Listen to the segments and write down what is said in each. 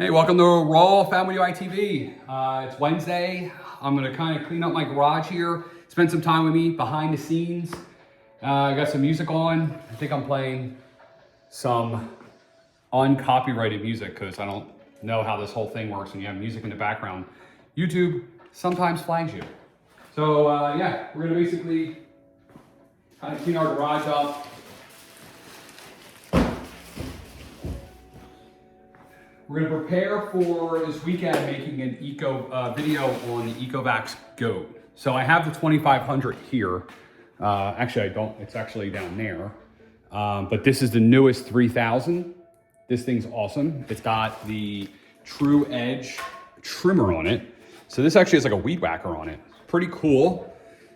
Hey, welcome to Raw Family UITV. It's Wednesday. I'm gonna kind of clean up my garage here, spend some time with me behind the scenes. I got some music on. I think I'm playing some uncopyrighted music because I don't know how this whole thing works when you have music in the background. YouTube sometimes flags you. So yeah, we're gonna basically kind of clean our garage up. We're gonna prepare for this weekend making an video on the Ecovac Goat. So I have the 2500 here. Actually I don't, it's actually down there. But this is the newest 3000. This thing's awesome. It's got the True Edge trimmer on it. So this actually has like a weed whacker on it. Pretty cool.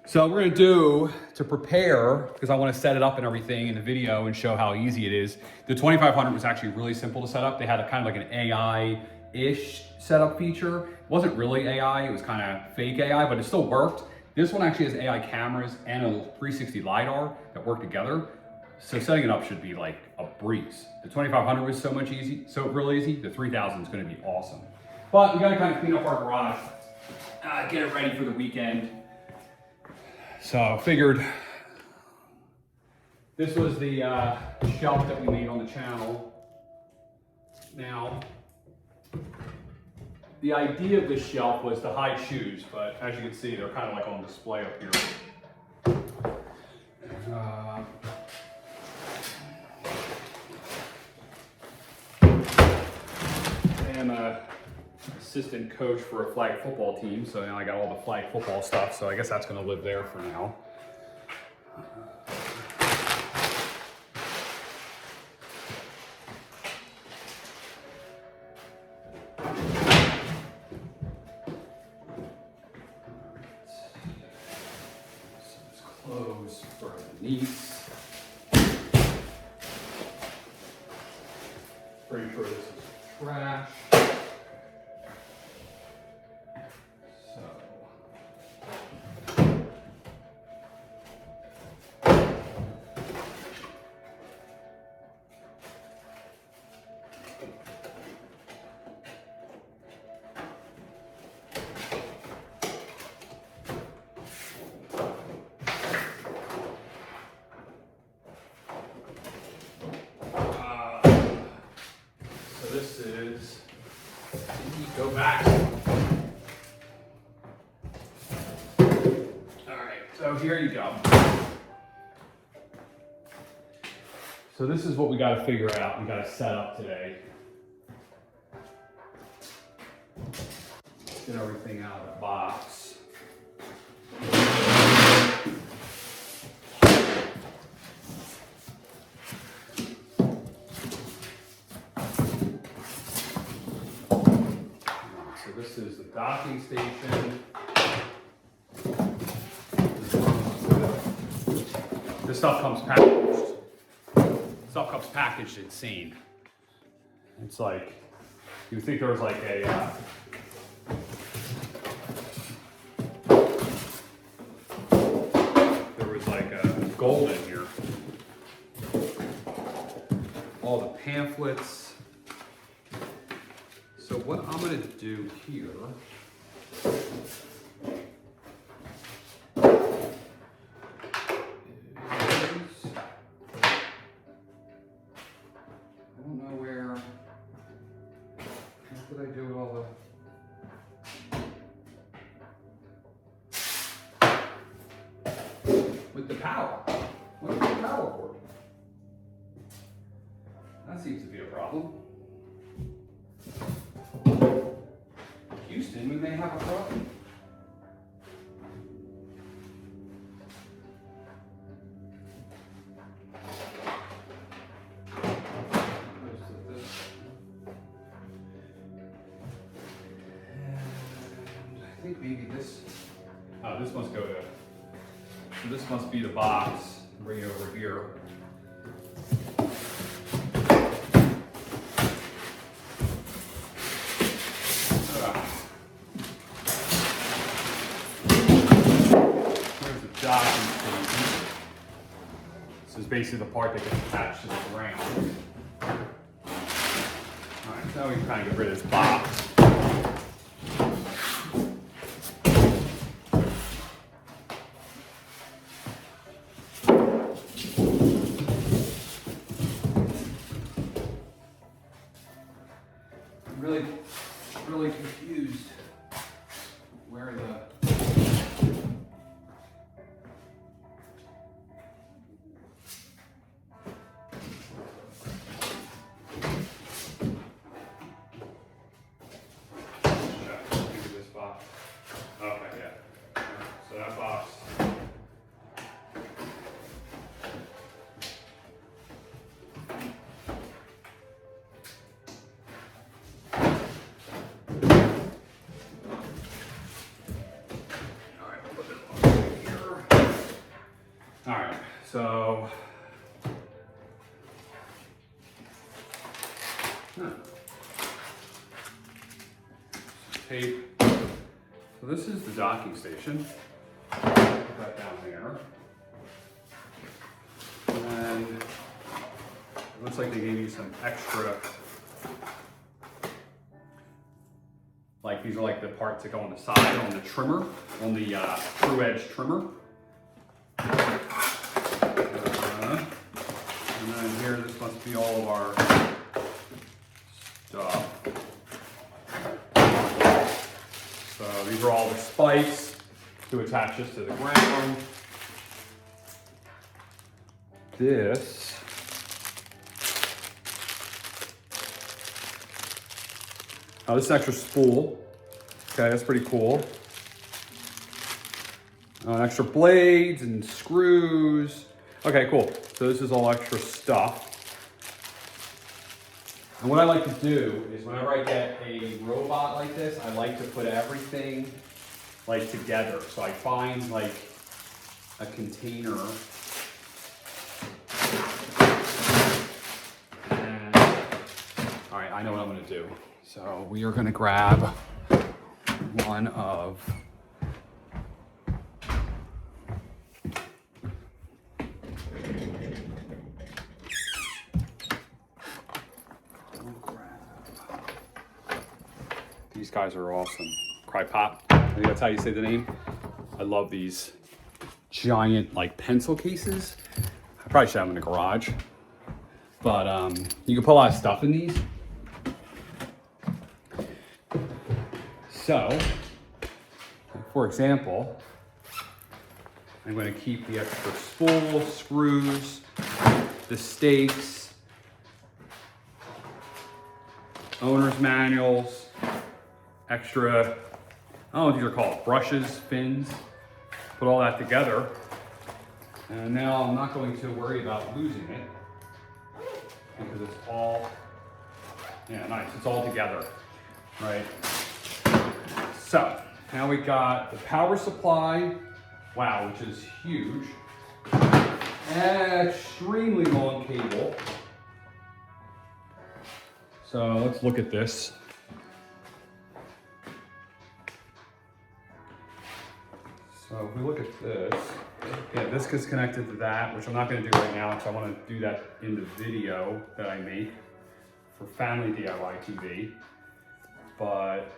So we're gonna do, to prepare, because I wanna set it up and everything in the video and show how easy it is. The 2500 was actually really simple to set up. They had a kind of like an AI-ish setup feature. It wasn't really AI, it was kind of fake AI, but it still worked. This one actually has AI cameras and a 360 LiDAR that work together. So setting it up should be like a breeze. The 2500 was so real easy. The 3000 is gonna be awesome. But we gotta kind of clean up our garage, get it ready for the weekend. So I figured this was the shelf that we made on the channel. Now, the idea of this shelf was to hide shoes, but as you can see, they're kind of like on display up here. I am an assistant coach for a flag football team, so now I got all the flag football stuff, so I guess that's going to live there for now. Some clothes for the niece. Pretty sure this is trash. This is Ecovac. All right, so here you go. So this is what we got to figure out. We got to set up today. Get everything out of the box. This is the docking station. This stuff comes packaged. Stuff comes packaged insane. It's like, you would think there was like a, gold in here. All the pamphlets. So what I'm going to do here is, I don't know where, what did I do with all with the power? What's the power cord? That seems to be a problem. Houston, we may have a problem. And I think maybe this, this must go to, so this must be the box. Bring it over here. This is basically the part that gets attached to the ground. All right. Now we can kind of get rid of this box. I'm really confused where the So, tape. So this is the docking station. Put that down there. And it looks like they gave you some extra, like these are like the parts that go on the side on the trimmer, on the true edge trimmer. And then here, this must be all of our stuff. So these are all the spikes to attach this to the ground. This is an extra spool. Okay, that's pretty cool. Extra blades and screws. Okay, cool. So this is all extra stuff. And what I like to do is whenever I get a robot like this, I like to put everything like together. So I find like a container. And, all right, I know what I'm gonna do. So we are gonna grab one of these guys are awesome. Cry Pop, I think that's how you say the name. I love these giant like pencil cases. I probably should have them in the garage. But you can put a lot of stuff in these. So, for example, I'm going to keep the extra spool, screws, the stakes, owner's manuals, extra, I don't know what these are called, brushes, fins, put all that together. And now I'm not going to worry about losing it because it's all, yeah, nice, it's all together, right? So now we got the power supply, wow, which is huge, extremely long cable. So let's look at this. So if we look at this, yeah, this gets connected to that, which I'm not going to do right now because I want to do that in the video that I make for Family DIY TV. But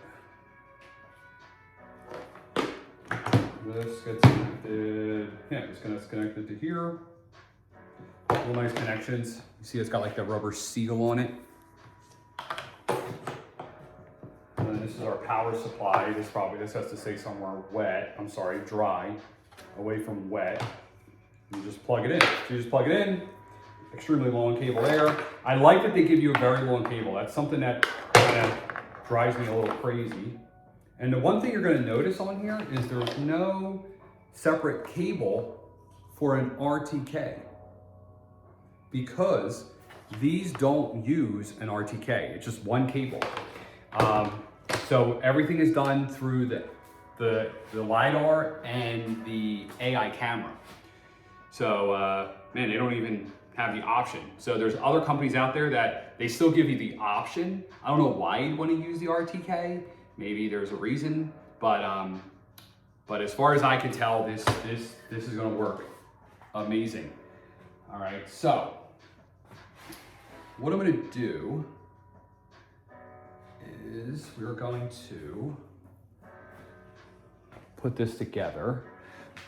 this gets connected, yeah, this gets connected to here. Little nice connections. You see it's got like the rubber seal on it. And then this is our power supply. This has to say somewhere wet, I'm sorry, dry, away from wet. You just plug it in. So you just plug it in, extremely long cable there. I like that they give you a very long cable. That's something that kind of drives me a little crazy. And the one thing you're going to notice on here is there's no separate cable for an RTK because these don't use an RTK. It's just one cable. So everything is done through the LiDAR and the AI camera. So, man, they don't even have the option. So there's other companies out there that they still give you the option. I don't know why you'd want to use the RTK. Maybe there's a reason, but as far as I can tell, this is going to work amazing. All right, so what I'm going to do is we're going to put this together,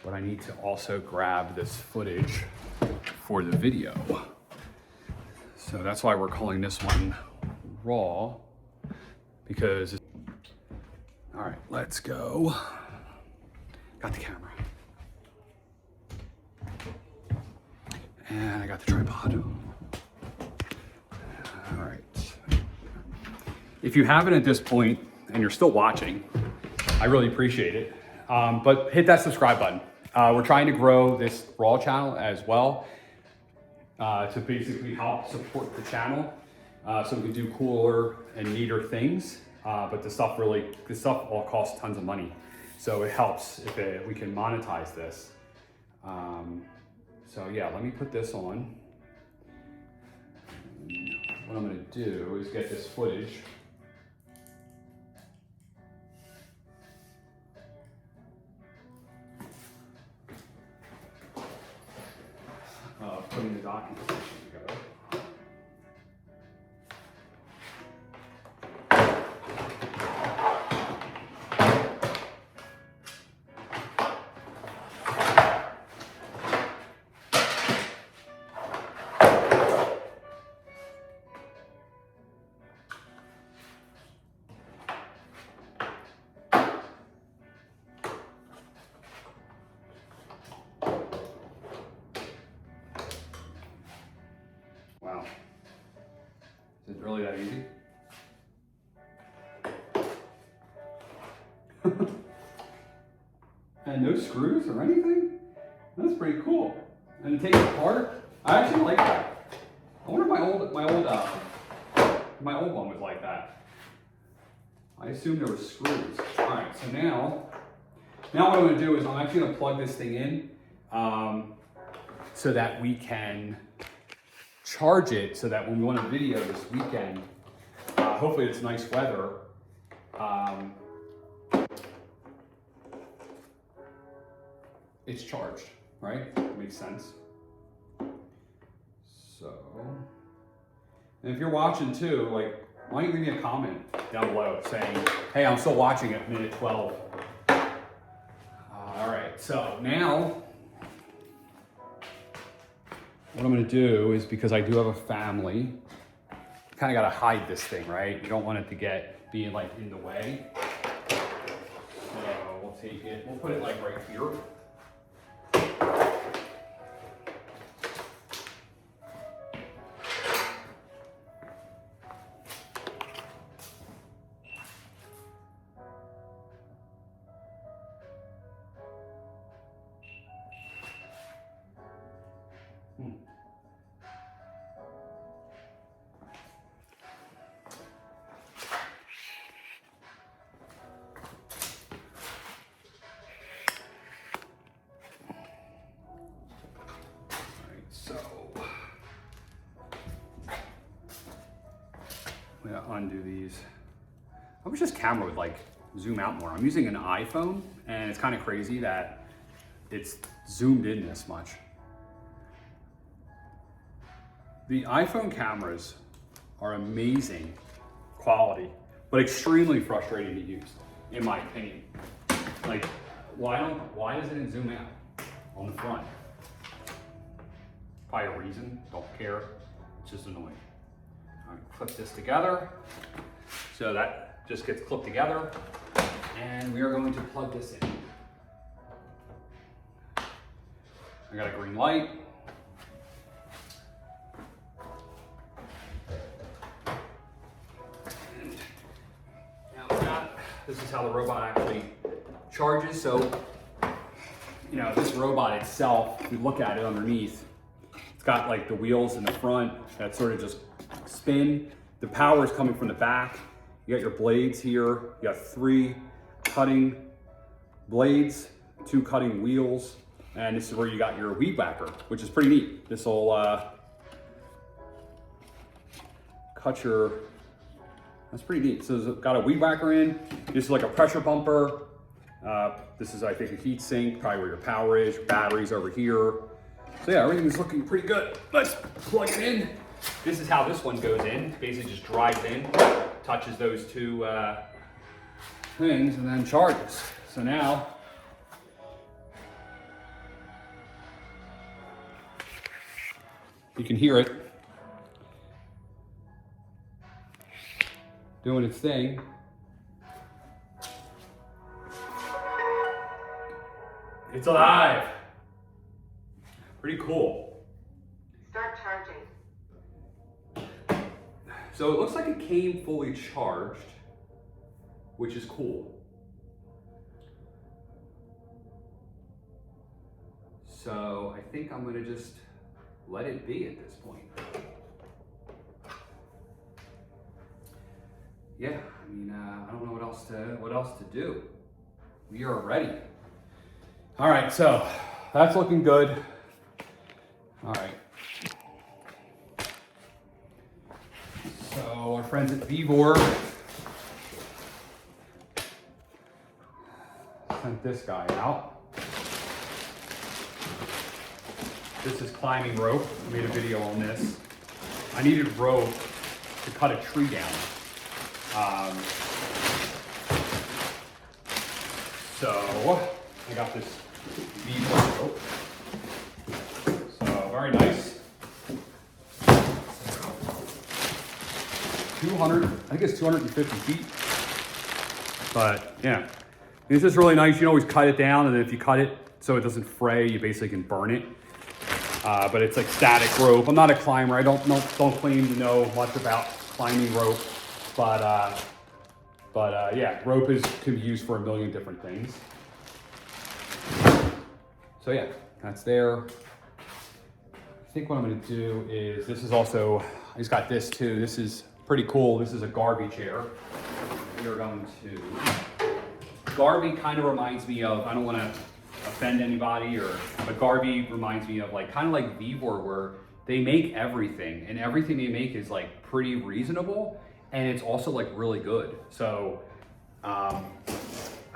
but I need to also grab this footage for the video. So that's why we're calling this one raw, because, all right, let's go. Got the camera. And I got the tripod. All right. If you haven't at this point and you're still watching, I really appreciate it. But hit that subscribe button. We're trying to grow this raw channel as well to basically help support the channel so we can do cooler and neater things. But this stuff all costs tons of money. So it helps if we can monetize this. So yeah, let me put this on. What I'm gonna do is get this footage. Putting the docking position together. Wow. Is it really that easy? And no screws or anything? That's pretty cool. And to take it apart, I actually like that. I wonder if my old one was like that. I assumed there were screws. All right, so now what I'm gonna do is I'm actually gonna plug this thing in so that we can charge it, so that when we want to video this weekend, hopefully it's nice weather, it's charged, right? That makes sense. So, and if you're watching too, like, why don't you leave me a comment down below saying, hey, I'm still watching at minute 12. All right, so now, what I'm gonna do is, because I do have a family, kind of gotta hide this thing, right? You don't want it to be like in the way. So we'll take it, we'll put it like right here. I'm gonna undo these. I wish this camera would like zoom out more. I'm using an iPhone and it's kind of crazy that it's zoomed in this much. The iPhone cameras are amazing quality, but extremely frustrating to use, in my opinion. Like, why doesn't it zoom out on the front? Probably a reason, don't care, it's just annoying. I'm gonna clip this together. So that just gets clipped together, and we are going to plug this in. I got a green light. And now this is how the robot actually charges. So, you know, this robot itself, if you look at it underneath, it's got like the wheels in the front that sort of just spin. The power is coming from the back. You got your blades here. You got 3 cutting blades, 2 cutting wheels, and this is where you got your weed whacker, which is pretty neat. This will cut your, that's pretty neat. So it's got a weed whacker in. This is like a pressure bumper. This is, I think, a heat sink, probably where your power is, your batteries over here. So yeah, everything's looking pretty good. Let's plug it in. This is how this one goes in. Basically just drives in, touches those two things and then charges. So now, you can hear it doing its thing. It's alive. Pretty cool. Start charging. So it looks like it came fully charged, which is cool. So I think I'm gonna just let it be at this point. Yeah, I mean, I don't know what else to do. We are ready. All right, so that's looking good. All right. So our friends at Vevor sent this guy out. This is climbing rope. I made a video on this. I needed rope to cut a tree down. So I got this Dewalt rope. So very nice. 200, I think it's 250 feet. But yeah, this is really nice. You can always cut it down, and then if you cut it so it doesn't fray, you basically can burn it. But it's like static rope. I'm not a climber. I don't claim to know much about climbing rope, but yeah, rope can be used for a million different things. So yeah, that's there. I think what I'm gonna do is, this is also, I just got this too. This is pretty cool. This is a Garvey chair. We are going to, Garvey kind of reminds me of, I don't wanna offend anybody, but Garvey reminds me of kind of like Vevor, where they make everything, and everything they make is like pretty reasonable, and it's also like really good. So I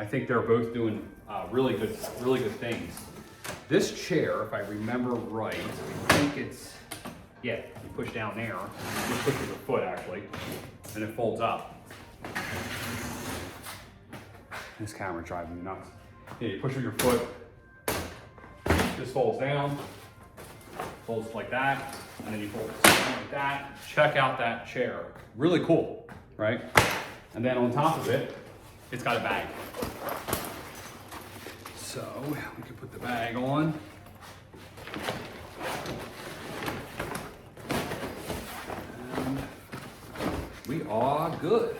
think they're both doing really good things. This chair, if I remember right, I think it's, yeah, you push down there, you push with your foot actually, and it folds up. This camera driving me nuts. Yeah, you push with your foot, this folds down, folds like that, and then you fold it down like that. Check out that chair. Really cool, right? And then on top of it, it's got a bag. So we can put the bag on. And we are good.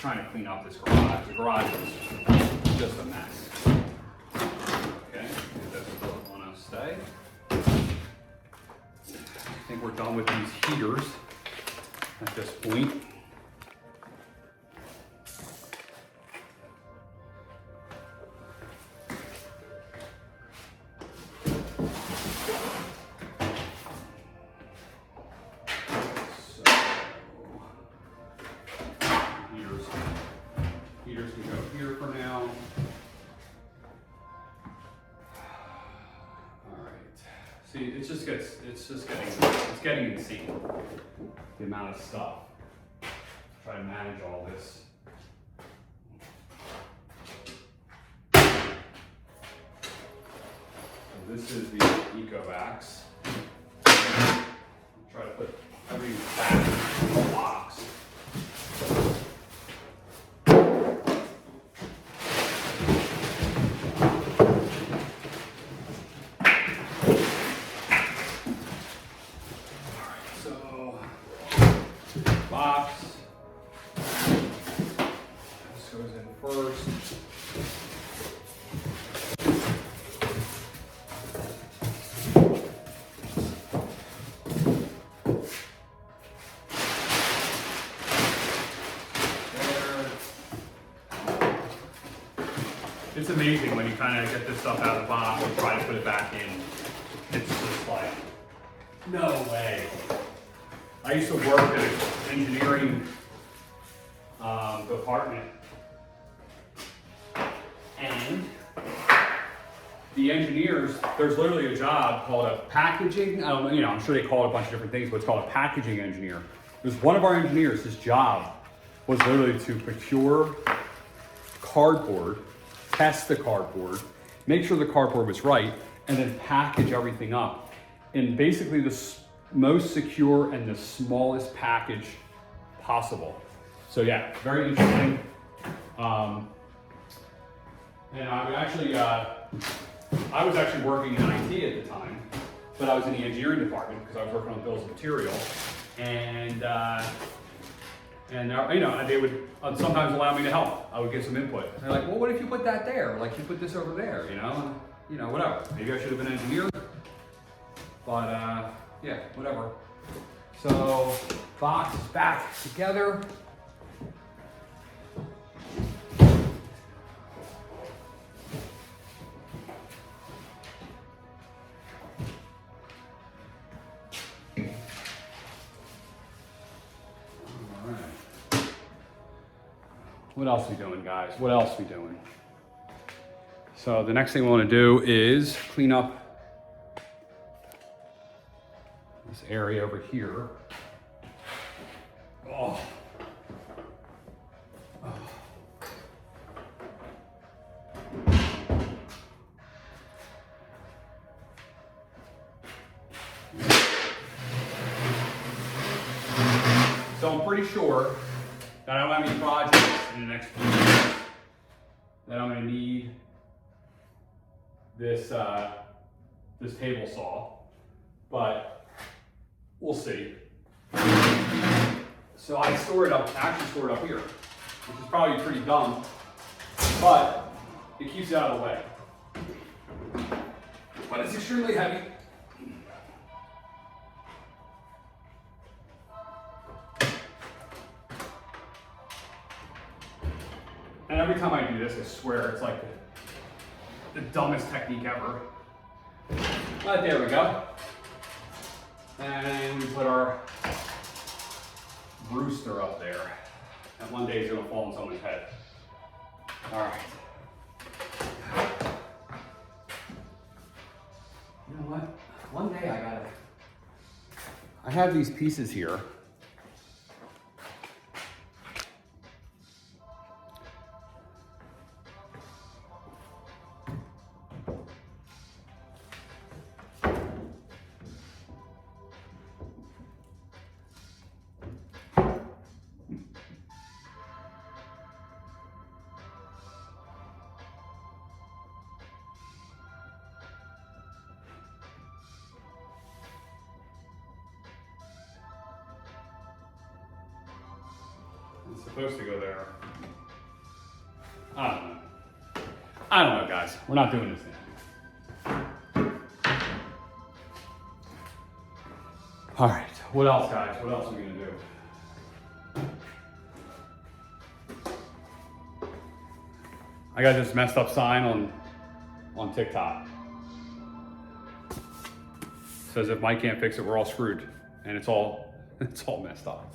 Trying to clean up this garage. The garage is just a mess. Okay, that doesn't want to stay. I think we're done with these heaters at this point. Heaters can go here for now. All right. See, it's getting insane. The amount of stuff. Try to manage all this. So this is the Ecovacs. Try to put everything back in the box. Box. This goes in first. There. It's amazing when you kind of get this stuff out of the box and try to put it back in. It's just like, no way. I used to work at an engineering department, and the engineers, there's literally a job called a packaging, I don't know, you know, I'm sure they call it a bunch of different things, but it's called a packaging engineer. There's one of our engineers, his job was literally to procure cardboard, test the cardboard, make sure the cardboard was right, and then package everything up in basically the most secure and the smallest package possible. So yeah, very interesting. And I would actually, I was actually working in IT at the time, but I was in the engineering department because I was working on bills of material, and you know, they would sometimes allow me to help. I would give some input. And they're like, well, what if you put that there? Like you put this over there, you know? You know, whatever. Maybe I should have been an engineer, but yeah, whatever. So box is back together. What else we doing, guys? What else we doing? So the next thing we want to do is clean up this area over here. Oh. So I'm pretty sure that I don't have any projects in the next few years that I'm going to need this this table saw, but we'll see. So I actually store it up here, which is probably pretty dumb, but it keeps it out of the way. But it's extremely heavy. And every time I do this, I swear it's like the dumbest technique ever. But there we go. And we put our rooster up there. And one day it's gonna fall on someone's head. All right. You know what? One day I have these pieces here. It's supposed to go there. I don't know, guys. We're not doing this thing. All right. What else, guys? What else are we gonna do? I got this messed up sign on TikTok. Says if Mike can't fix it, we're all screwed, and it's all messed up.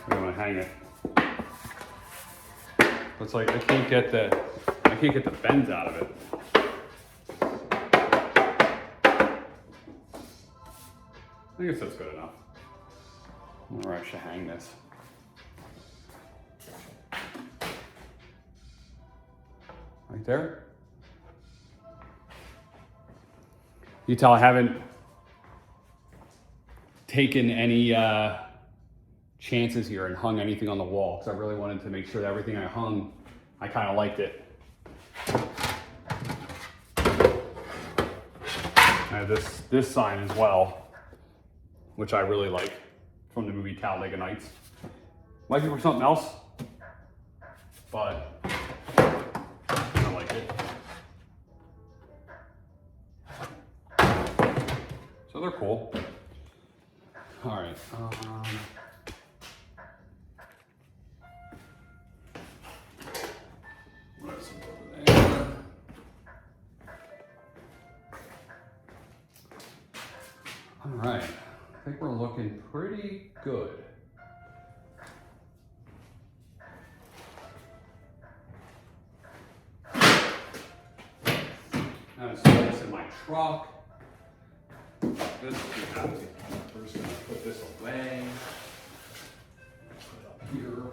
I'm gonna hang it. It's like I can't get the bends out of it. I guess that's good enough. I wonder where I should hang this. Right there. You tell I haven't taken any chances here and hung anything on the wall because I really wanted to make sure that everything I hung, I kind of liked it. I have this sign as well, which I really like from the movie Talladega Nights. Might be for something else, but I like it. So they're cool. All right. What's over there? good. I'm gonna store this in my truck. This is out. We're just gonna put this away. Put it up here.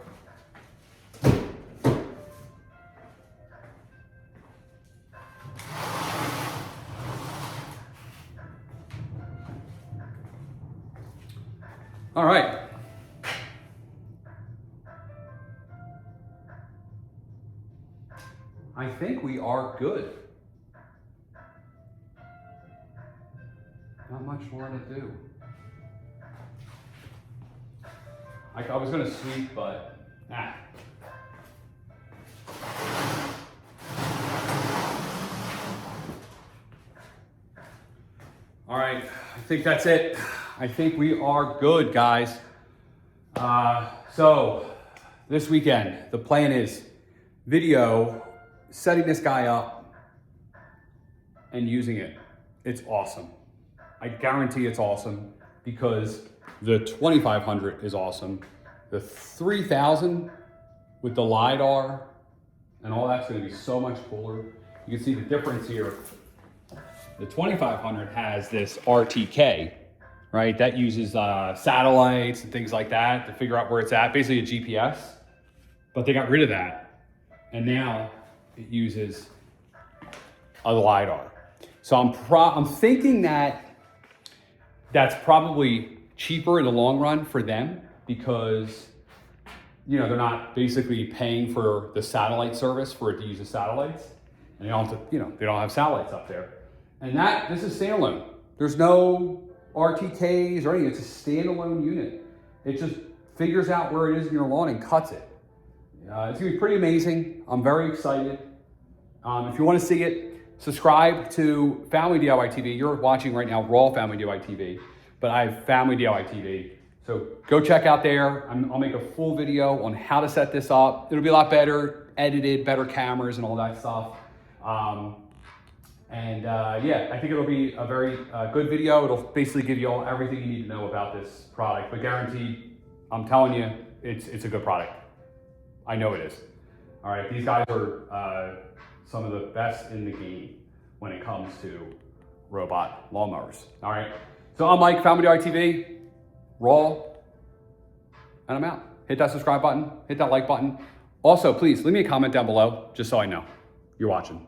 All right. I think we are good. Not much more to do. I was gonna sweep, but nah. All right, I think that's it. I think we are good, guys. So this weekend, the plan is video, setting this guy up and using it. It's awesome. I guarantee it's awesome because the 2500 is awesome. The 3000 with the LiDAR and all that's gonna be so much cooler. You can see the difference here. The 2500 has this RTK, right? That uses satellites and things like that to figure out where it's at, basically a GPS, but they got rid of that. And now it uses a LiDAR. So I'm thinking that that's probably cheaper in the long run for them because, you know, they're not basically paying for the satellite service for it to use the satellites. And they don't have to, you know, they don't have satellites up there. And this is standalone. There's no RTKs or anything. It's a standalone unit. It just figures out where it is in your lawn and cuts it. It's gonna be pretty amazing. I'm very excited. If you wanna see it, subscribe to Family DIY TV. You're watching right now Raw Family DIY TV, but I have Family DIY TV. So go check out there. I'll make a full video on how to set this up. It'll be a lot better, edited, better cameras and all that stuff. Yeah, I think it'll be a very good video. It'll basically give you all everything you need to know about this product, but guaranteed, I'm telling you, it's a good product. I know it is. All right, these guys are some of the best in the game when it comes to robot lawnmowers. All right, so I'm Mike, Family DIY TV, Raw, and I'm out. Hit that subscribe button, hit that like button. Also, please leave me a comment down below just so I know you're watching.